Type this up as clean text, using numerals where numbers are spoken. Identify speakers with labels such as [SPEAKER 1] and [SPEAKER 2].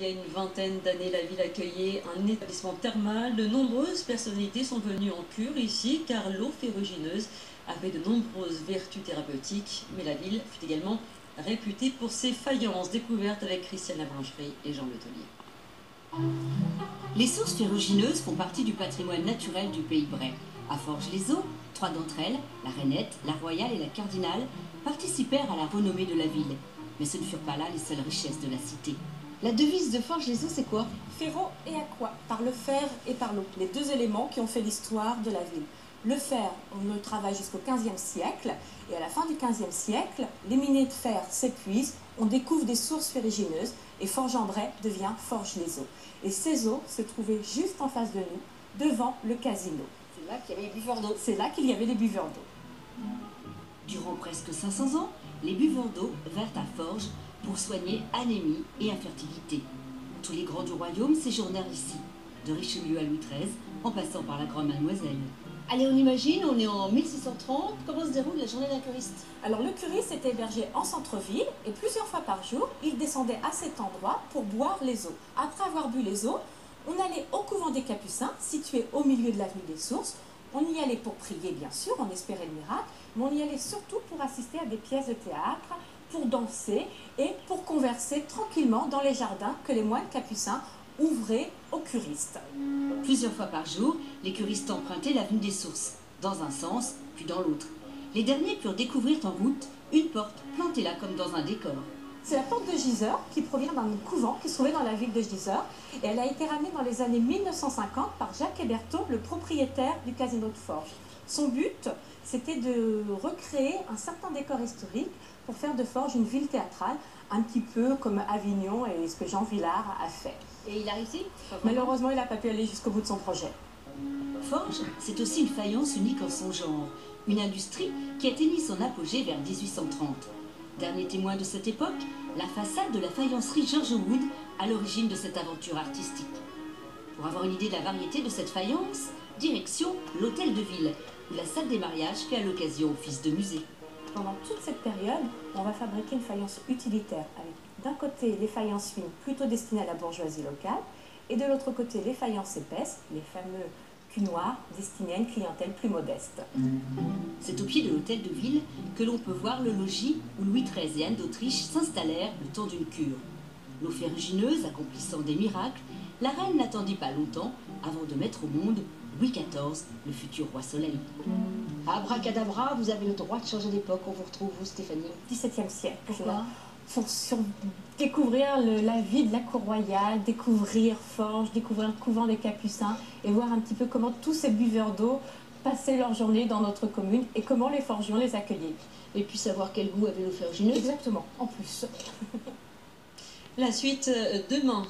[SPEAKER 1] Il y a une vingtaine d'années, la ville accueillait un établissement thermal. De nombreuses personnalités sont venues en cure ici car l'eau ferrugineuse avait de nombreuses vertus thérapeutiques. Mais la ville fut également réputée pour ses faïences découvertes avec Christiane Labrancherie et Jean Letelier.
[SPEAKER 2] Les sources ferrugineuses font partie du patrimoine naturel du Pays Bray. À Forges-les-Eaux, 3 d'entre elles, la Rainette, la Royale et la Cardinale, participèrent à la renommée de la ville. Mais ce ne furent pas là les seules richesses de la cité.
[SPEAKER 3] La devise de Forges-les-Eaux, c'est quoi?
[SPEAKER 4] Ferro et aqua, par le fer et par l'eau, les deux éléments qui ont fait l'histoire de la ville. Le fer, on le travaille jusqu'au XVe siècle, et à la fin du XVe siècle, les miniers de fer s'épuisent, on découvre des sources ferrugineuses, et Forges-en-Bray devient Forges-les-Eaux. Et ces eaux se trouvaient juste en face de nous, devant le casino.
[SPEAKER 3] C'est là qu'il y avait les buveurs d'eau.
[SPEAKER 4] C'est là qu'il y avait les buveurs d'eau.
[SPEAKER 2] Durant presque 500 ans, les buveurs d'eau vinrent à Forges pour soigner anémie et infertilité. Tous les grands du royaume séjournèrent ici, de Richelieu à Louis XIII, en passant par la grande mademoiselle.
[SPEAKER 3] Allez, on imagine, on est en 1630. Comment se déroule la journée d'un curiste?
[SPEAKER 4] Alors le curiste était hébergé en centre-ville et plusieurs fois par jour, il descendait à cet endroit pour boire les eaux. Après avoir bu les eaux, on allait au couvent des Capucins, situé au milieu de l'avenue des Sources. On y allait pour prier, bien sûr, on espérait le miracle, mais on y allait surtout pour assister à des pièces de théâtre, pour danser et pour converser tranquillement dans les jardins que les moines capucins ouvraient aux curistes.
[SPEAKER 2] Plusieurs fois par jour, les curistes empruntaient l'avenue des Sources, dans un sens, puis dans l'autre. Les derniers purent découvrir en route une porte plantée là comme dans un décor.
[SPEAKER 4] C'est la porte de Gisors qui provient d'un couvent qui se trouvait dans la ville de Gisors et elle a été ramenée dans les années 1950 par Jacques Hébertot, le propriétaire du casino de Forges. Son but, c'était de recréer un certain décor historique pour faire de Forges une ville théâtrale, un petit peu comme Avignon et ce que Jean Vilar a fait.
[SPEAKER 3] Et il a réussi?
[SPEAKER 4] Malheureusement, il n'a pas pu aller jusqu'au bout de son projet.
[SPEAKER 2] Forges, c'est aussi une faïence unique en son genre, une industrie qui atteignit son apogée vers 1830. Dernier témoin de cette époque, la façade de la faïencerie George Wood à l'origine de cette aventure artistique. Pour avoir une idée de la variété de cette faïence, direction l'hôtel de ville, où la salle des mariages fait à l'occasion office de musée.
[SPEAKER 4] Pendant toute cette période, on va fabriquer une faïence utilitaire avec d'un côté les faïences fines plutôt destinées à la bourgeoisie locale et de l'autre côté les faïences épaisses, les fameux culs noirs destinés à une clientèle plus modeste.
[SPEAKER 2] C'est au pied de l'hôtel de ville que l'on peut voir le logis où Louis XIII et Anne d'Autriche s'installèrent le temps d'une cure. L'eau ferrugineuse accomplissant des miracles, la reine n'attendit pas longtemps avant de mettre au monde Louis XIV, le futur roi soleil.
[SPEAKER 3] Abracadabra, vous avez le droit de changer d'époque. On vous retrouve, vous, Stéphanie?
[SPEAKER 4] 17e siècle.
[SPEAKER 3] Pourquoi?
[SPEAKER 4] Pour découvrir la vie de la cour royale, découvrir Forges, découvrir le couvent des Capucins et voir un petit peu comment tous ces buveurs d'eau passaient leur journée dans notre commune et comment les forgerons les accueillaient.
[SPEAKER 3] Et puis savoir quel goût avait l'eau ferrugineuse.
[SPEAKER 4] Exactement, en plus.
[SPEAKER 1] La suite demain.